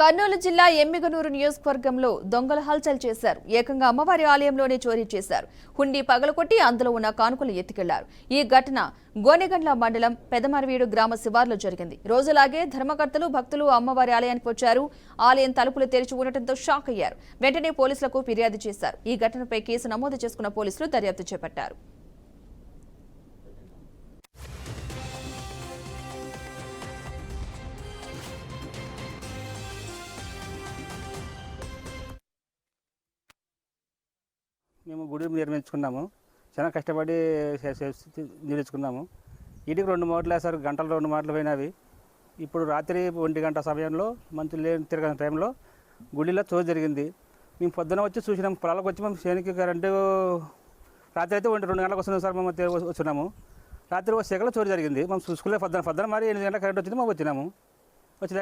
కర్నూలు జిల్లా ఎమ్మిగనూరు నియోజకవర్గంలో దొంగలు హల్చల్ చేశారు. ఏకంగా అమ్మవారి ఆలయంలోనే చోరీ చేశారు. హుండీ పగలకొట్టి అందులో ఉన్న కానుకలు ఎత్తుకెళ్లారు. ఈ ఘటన గోనెగండ్ల మండలం పెదమరవీడు గ్రామ శివార్లో జరిగింది. రోజులాగే ధర్మకర్తలు భక్తులు అమ్మవారి ఆలయానికి వచ్చారు. ఆలయం తలుపులు తెరిచి ఉండటంతో షాక్ అయ్యారు. వెంటనే పోలీసులకు ఫిర్యాదు చేశారు. ఈ ఘటనపై కేసు నమోదు చేసుకున్న పోలీసులు దర్యాప్తు చేపట్టారు. మేము గుడి నిర్మించుకున్నాము. చాలా కష్టపడి నిర్మించుకున్నాము. ఇంటికి 2 మూటలు వేసారు. గంటలు 2 మూటలు పోయినవి. ఇప్పుడు రాత్రి 1 గంట సమయంలో మంచి లేని తిరగని టైంలో గుడిలో చోరు జరిగింది. మేము పొద్దున వచ్చి చూసినాము. పొలాలకు వచ్చి మేము శనికి కరెంటు రాత్రి అయితే 2 గంటలకు వస్తున్నాం సార్. మేము వచ్చినాము. రాత్రి ఒక సెగలో చోరు జరిగింది. మేము చూసుకోలేదు. పొద్దున మరి 8 గంటల కరెంట్ వచ్చింది. మేము వచ్చినాము. వచ్చి